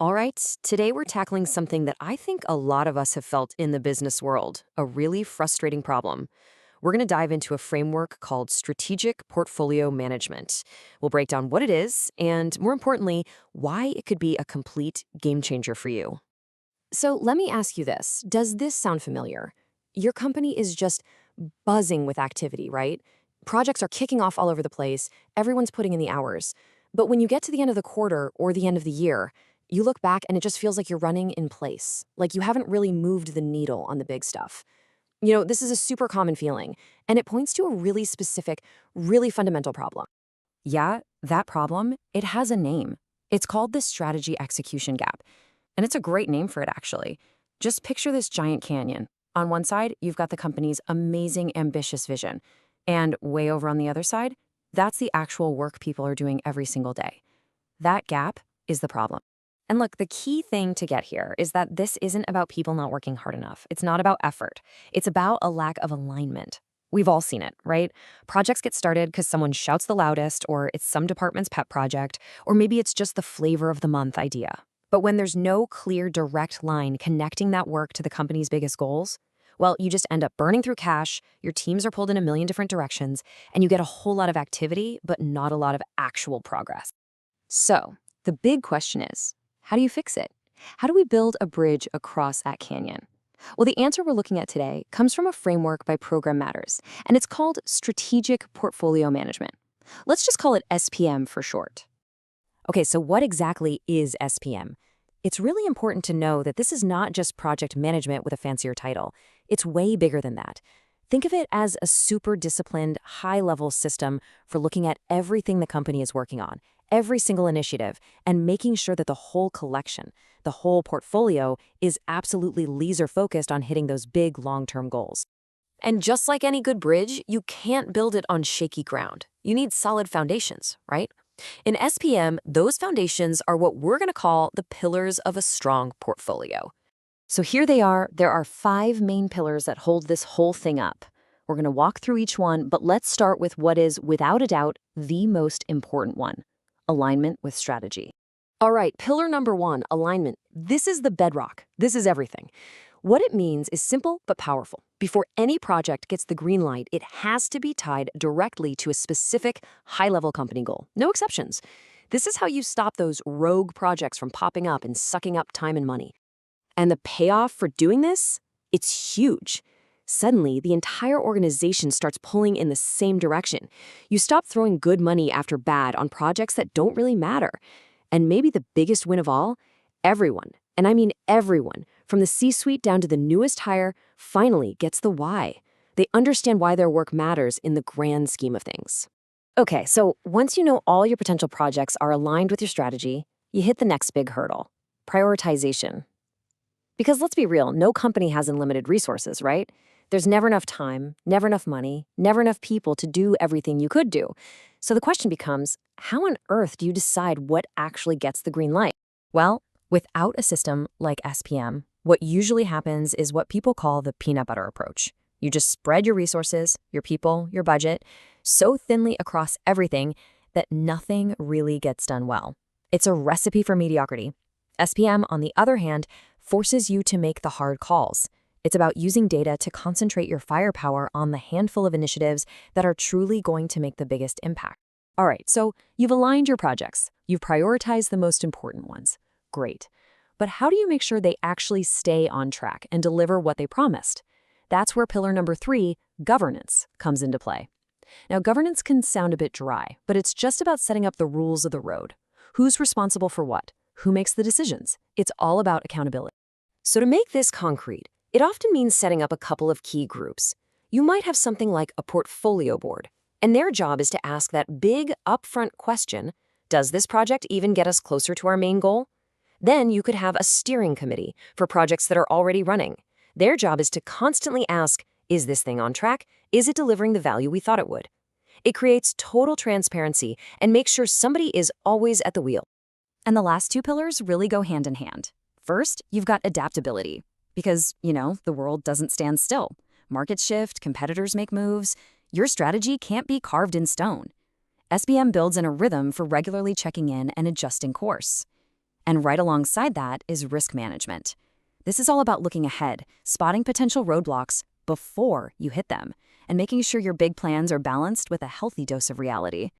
All right, today we're tackling something that I think a lot of us have felt in the business world, a really frustrating problem. We're going to dive into a framework called strategic portfolio management. We'll break down what it is and, more importantly, why it could be a complete game changer for you. So, let me ask you this. Does this sound familiar? Your company is just buzzing with activity, right? Projects are kicking off all over the place, everyone's putting in the hours. But when you get to the end of the quarter or the end of the year, you look back and it just feels like you're running in place, like you haven't really moved the needle on the big stuff. This is a super common feeling, and it points to a really specific, really fundamental problem. Yeah, that problem, it has a name. It's called the strategy execution gap. And it's a great name for it, actually. Just picture this giant canyon. On one side, you've got the company's amazing, ambitious vision. And way over on the other side, that's the actual work people are doing every single day. That gap is the problem. And look, the key thing to get here is that this isn't about people not working hard enough. It's not about effort. It's about a lack of alignment. We've all seen it, right? Projects get started because someone shouts the loudest, or it's some department's pet project, or maybe it's just the flavor of the month idea. But when there's no clear, direct line connecting that work to the company's biggest goals, well, you just end up burning through cash, your teams are pulled in a million different directions, and you get a whole lot of activity, but not a lot of actual progress. So, the big question is, how do you fix it? How do we build a bridge across that canyon? Well, the answer we're looking at today comes from a framework by Program Matters, and it's called Strategic Portfolio Management. Let's just call it SPM for short. Okay, so what exactly is SPM? It's really important to know that this is not just project management with a fancier title. It's way bigger than that. Think of it as a super disciplined, high-level system for looking at everything the company is working on, every single initiative, and making sure that the whole collection, the whole portfolio, is absolutely laser-focused on hitting those big long-term goals. And just like any good bridge, you can't build it on shaky ground. You need solid foundations, right? In SPM, those foundations are what we're going to call the pillars of a strong portfolio. So here they are. There are 5 main pillars that hold this whole thing up. We're going to walk through each one, but let's start with what is, without a doubt, the most important one: alignment with strategy. All right, pillar number 1, alignment. This is the bedrock. This is everything. What it means is simple but powerful. Before any project gets the green light, it has to be tied directly to a specific high-level company goal. No exceptions. This is how you stop those rogue projects from popping up and sucking up time and money. And the payoff for doing this? It's huge. Suddenly, the entire organization starts pulling in the same direction. You stop throwing good money after bad on projects that don't really matter. And maybe the biggest win of all, everyone, and I mean everyone, from the C-suite down to the newest hire, finally gets the why. They understand why their work matters in the grand scheme of things. Okay, so once you know all your potential projects are aligned with your strategy, you hit the next big hurdle: prioritization. Because let's be real, no company has unlimited resources, right? There's never enough time, never enough money, never enough people to do everything you could do. So the question becomes, how on earth do you decide what actually gets the green light? Well, without a system like SPM, what usually happens is what people call the peanut butter approach. You just spread your resources, your people, your budget, so thinly across everything that nothing really gets done well. It's a recipe for mediocrity. SPM, on the other hand, forces you to make the hard calls. It's about using data to concentrate your firepower on the handful of initiatives that are truly going to make the biggest impact. All right, so you've aligned your projects. You've prioritized the most important ones. Great. But how do you make sure they actually stay on track and deliver what they promised? That's where pillar number 3, governance, comes into play. Now, governance can sound a bit dry, but it's just about setting up the rules of the road. Who's responsible for what? Who makes the decisions? It's all about accountability. So to make this concrete, it often means setting up a couple of key groups. You might have something like a portfolio board, and their job is to ask that big, upfront question: does this project even get us closer to our main goal? Then you could have a steering committee for projects that are already running. Their job is to constantly ask, is this thing on track? Is it delivering the value we thought it would? It creates total transparency and makes sure somebody is always at the wheel. And the last 2 pillars really go hand in hand. First, you've got adaptability. Because, the world doesn't stand still. Markets shift, competitors make moves. Your strategy can't be carved in stone. SPM builds in a rhythm for regularly checking in and adjusting course. And right alongside that is risk management. This is all about looking ahead, spotting potential roadblocks before you hit them, and making sure your big plans are balanced with a healthy dose of reality.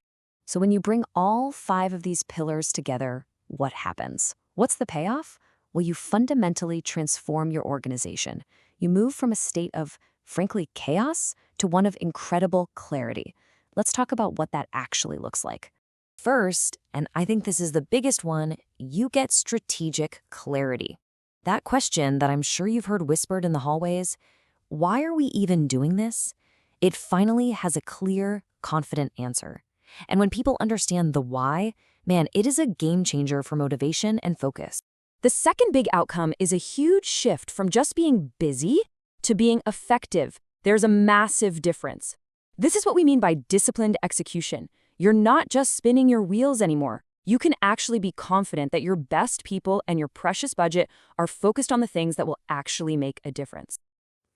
So when you bring all 5 of these pillars together, what happens? What's the payoff? Well, you fundamentally transform your organization. You move from a state of, frankly, chaos to one of incredible clarity. Let's talk about what that actually looks like. First, and I think this is the biggest one, you get strategic clarity. That question that I'm sure you've heard whispered in the hallways, why are we even doing this? It finally has a clear, confident answer. And when people understand the why, man, it is a game changer for motivation and focus. The second big outcome is a huge shift from just being busy to being effective. There's a massive difference. This is what we mean by disciplined execution. You're not just spinning your wheels anymore. You can actually be confident that your best people and your precious budget are focused on the things that will actually make a difference.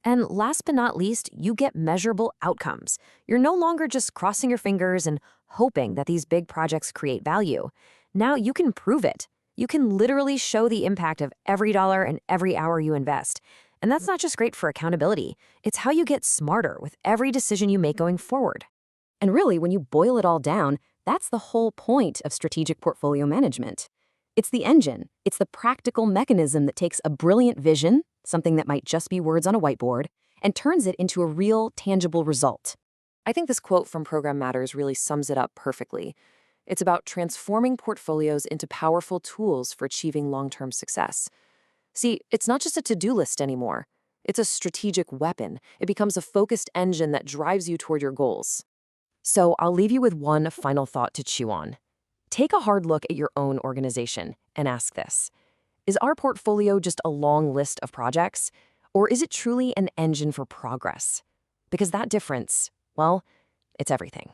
And last but not least, you get measurable outcomes. You're no longer just crossing your fingers and hoping that these big projects create value. Now you can prove it. You can literally show the impact of every dollar and every hour you invest. And that's not just great for accountability. It's how you get smarter with every decision you make going forward. And really, when you boil it all down, that's the whole point of strategic portfolio management. It's the engine. It's the practical mechanism that takes a brilliant vision, something that might just be words on a whiteboard, and turns it into a real, tangible result. I think this quote from Program Matters really sums it up perfectly. It's about transforming portfolios into powerful tools for achieving long-term success. See, it's not just a to-do list anymore. It's a strategic weapon. It becomes a focused engine that drives you toward your goals. So I'll leave you with one final thought to chew on. Take a hard look at your own organization and ask this. Is our portfolio just a long list of projects, or is it truly an engine for progress? Because that difference, well, it's everything.